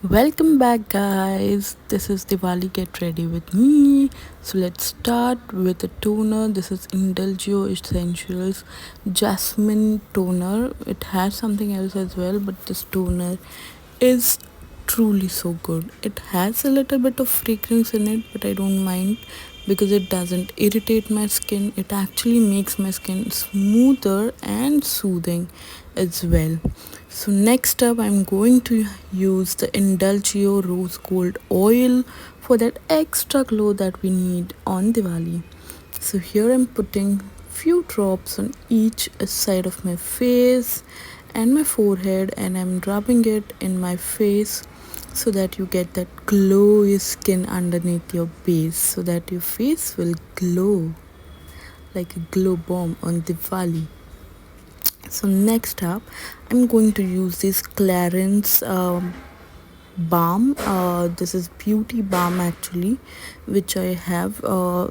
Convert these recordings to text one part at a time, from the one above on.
Welcome back, guys. This is Diwali. Get ready with me. So let's start with a toner. This is Indulgio Essentials Jasmine Toner. It has something else as well, but this toner is truly so good. It has a little bit of fragrance in it, but I don't mind because it doesn't irritate my skin. It actually makes my skin smoother and soothing as well. So next up, I'm going to use the Indulgio Rose Gold Oil for that extra glow that we need on Diwali. So here I'm putting few drops on each side of my face and my forehead, and I'm rubbing it in my face so that you get that glowy skin underneath your base, so that your face will glow like a glow bomb on Diwali. So next up, I'm going to use this Clarence balm. This is beauty balm actually, which I have.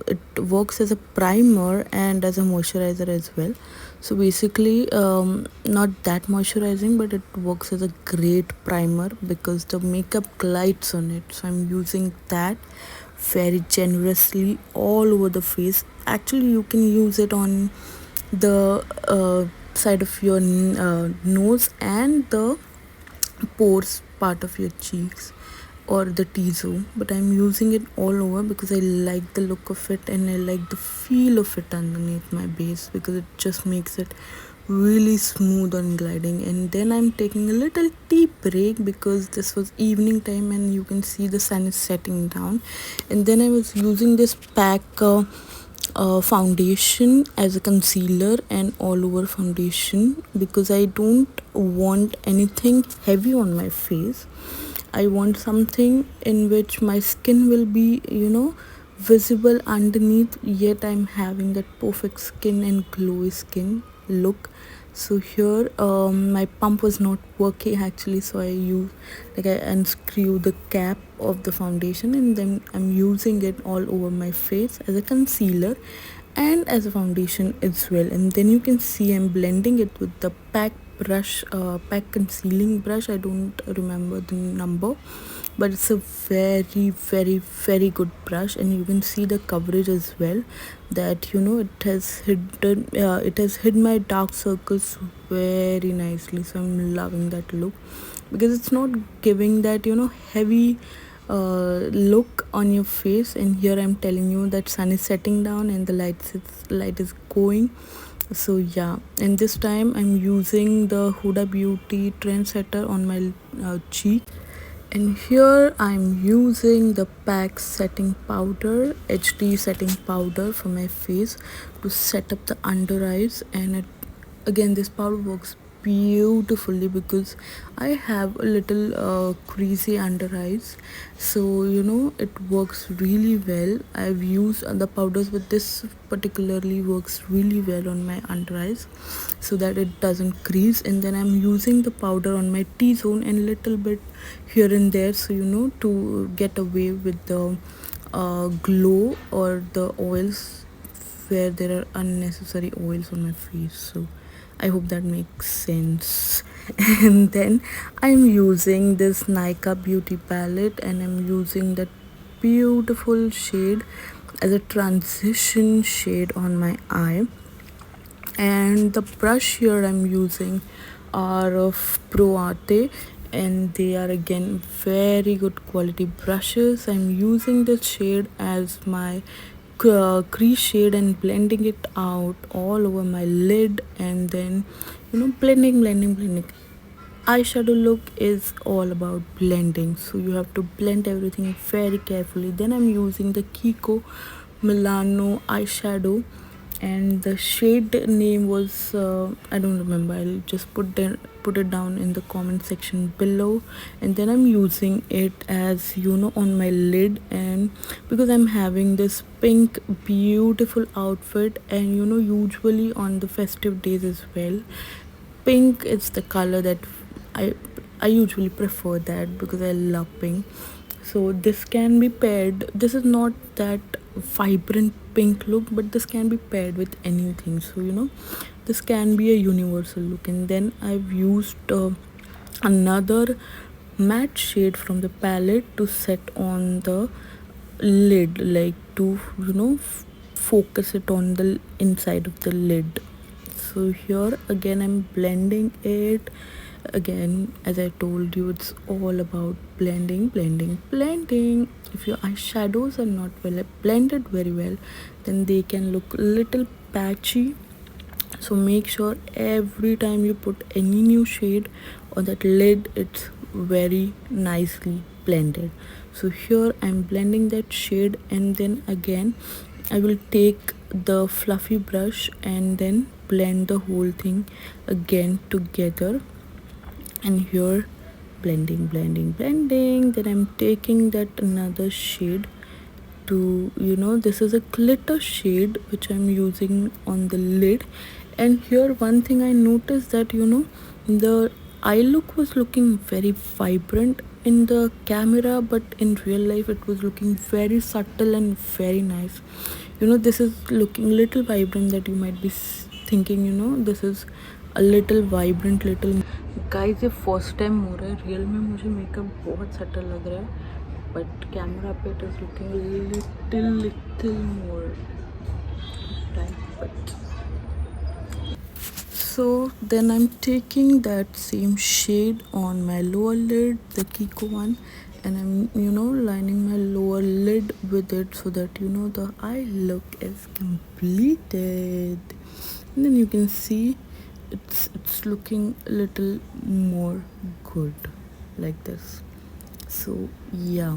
It works as a primer and as a moisturizer as well. So basically, not that moisturizing, but it works as a great primer because the makeup glides on it. So I'm using that very generously all over the face. Actually, you can use it on the side of your nose and the pores part of your cheeks or the T-zone, but I'm using it all over because I like the look of it and I like the feel of it underneath my base because it just makes it really smooth and gliding. And then I'm taking a little tea break because this was evening time and you can see the sun is setting down. And then I was using this pack foundation as a concealer and all over foundation because I don't want anything heavy on my face. I want something in which my skin will be, visible underneath, yet I'm having that perfect skin and glowy skin look. So here my pump was not working actually, so I use I unscrew the cap of the foundation and then I'm using it all over my face as a concealer and as a foundation as well. And then you can see I'm blending it with the pack brush, pack concealing brush. I don't remember the number, but it's a very good brush, and you can see the coverage as well, that it has hid my dark circles very nicely. So I'm loving that look because it's not giving that heavy look on your face. And here I'm telling you that sun is setting down and the light is going. So yeah, and this time I'm using the Huda Beauty Trendsetter on my cheek, and here I'm using the pack setting powder, HD setting powder for my face to set up the under eyes. And again, this powder works beautifully because I have a little creasy under eyes, so it works really well. I've used other powders, but this particularly works really well on my under eyes so that it doesn't crease. And then I'm using the powder on my T-zone and little bit here and there, so to get away with the glow or the oils where there are unnecessary oils on my face. So I hope that makes sense. And then I'm using this Nika beauty palette and I'm using that beautiful shade as a transition shade on my eye. And the brush here I'm using are of Pro Arte, and they are again very good quality brushes. I'm using this shade as my crease shade and blending it out all over my lid, and then blending. Eyeshadow look is all about blending, so you have to blend everything very carefully. Then I'm using the Kiko Milano eyeshadow, and the shade name was I don't remember. I'll just put it down in the comment section below. And then I'm using it as on my lid, and because I'm having this pink beautiful outfit, and usually on the festive days as well, pink is the color that I I usually prefer that because I love pink. So this can be paired. This is not that vibrant pink look, but this can be paired with anything. So this can be a universal look. And then I've used another matte shade from the palette to set on the lid, like to focus it on the inside of the lid. So here again I'm blending it. Again, as I told you, it's all about blending. If your eyeshadows are not well blended very well, then they can look a little patchy. So make sure every time you put any new shade on that lid, it's very nicely blended. So here I'm blending that shade, and then again I will take the fluffy brush and then blend the whole thing again together. And here blending, then I'm taking that another shade to, this is a glitter shade which I'm using on the lid. And here one thing I noticed that the eye look was looking very vibrant in the camera, but in real life it was looking very subtle and very nice. This is looking little vibrant, that you might be thinking this is a little vibrant little. Guys ये first time हो रहा है, real में मुझे makeup बहुत subtle लग रहा है, बट कैमरा पे it is looking little more time. But so then I'm taking that same shade on my lower lid, the Kiko one, and I'm lining my lower lid with it so that the eye look is completed. And then you can see it's looking a little more good like this. So yeah,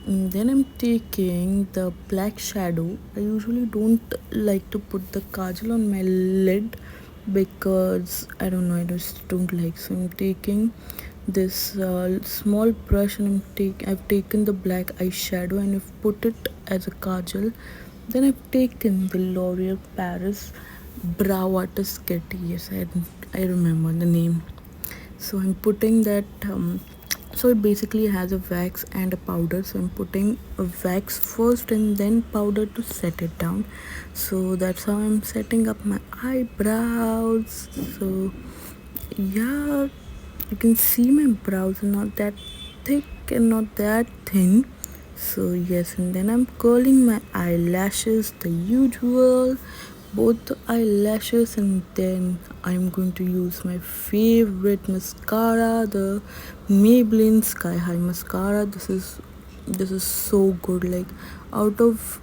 and then I'm taking the black shadow. I usually don't like to put the kajal on my lid because I don't know, I just don't like. So I'm taking this small brush, and I've taken the black eyeshadow and I've put it as a kajal. Then I've taken the L'Oreal Paris Brow Artist Kit. Yes, I remember the name. So I'm putting that. So it basically has a wax and a powder. So I'm putting a wax first and then powder to set it down. So that's how I'm setting up my eyebrows. So yeah, you can see my brows are not that thick and not that thin. So yes, and then I'm curling my eyelashes, the usual, both the eyelashes, and then I'm going to use my favorite mascara, the Maybelline Sky High mascara. This is so good. Like, out of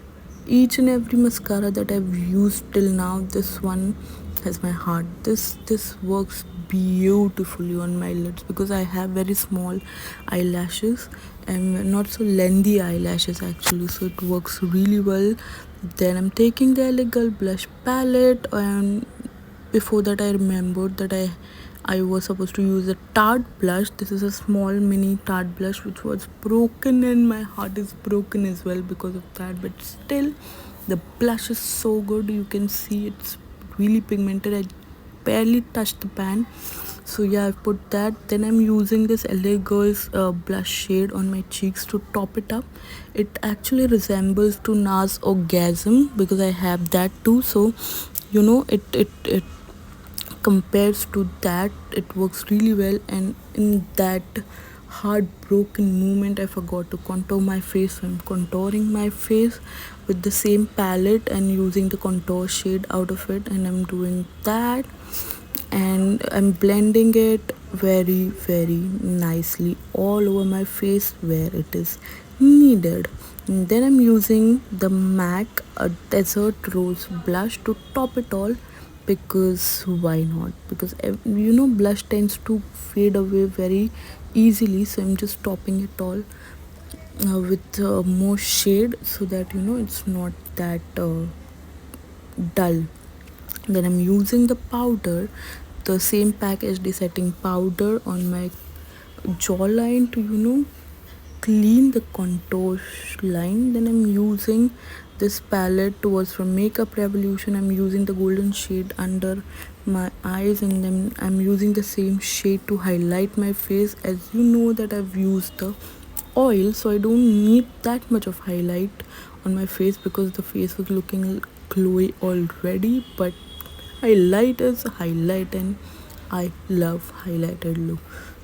each and every mascara that I've used till now, this one has my heart. This works beautifully on my lids because I have very small eyelashes and not so lengthy eyelashes actually, so it works really well. Then I'm taking the Elegant blush palette, and before that I remembered that I was supposed to use a Tarte blush. This is a small mini Tarte blush which was broken, and my heart is broken as well because of that, but still the blush is so good. You can see it's really pigmented. I barely touched the pan. So yeah, I've put that. Then I'm using this LA Girls blush shade on my cheeks to top it up. It actually resembles to NARS Orgasm because I have that too. So it compares to that. It works really well. And in that heartbroken moment, I forgot to contour my face. So I'm contouring my face with the same palette and using the contour shade out of it, and I'm doing that, and I'm blending it very very nicely all over my face where it is needed. And then I'm using the MAC Desert Rose blush to top it all, because why not? Because blush tends to fade away very easily, so I'm just topping it all with more shade so that it's not that dull. Then I'm using the powder, the same pack HD setting powder on my jawline to clean the contour line. Then I'm using this palette towards from Makeup Revolution. I'm using the golden shade under my eyes, and then I'm using the same shade to highlight my face. As you know that I've used the oil, so I don't need that much of highlight on my face because the face was looking glowy already. But highlight is highlight, and I love highlighted look.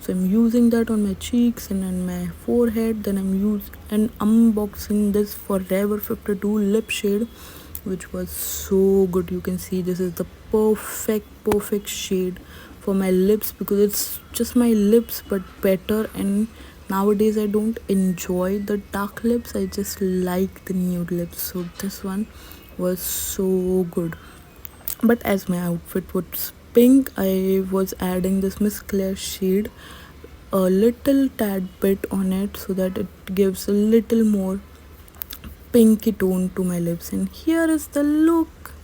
So I'm using that on my cheeks and on my forehead. Then I'm unboxing this Forever 52 lip shade, which was so good. You can see this is the perfect shade for my lips, because it's just my lips but better. And nowadays I don't enjoy the dark lips, I just like the nude lips. So this one was so good. But as my outfit was pink, I was adding this Miss Claire shade, a little tad bit on it, so that it gives a little more pinky tone to my lips. And here is the look.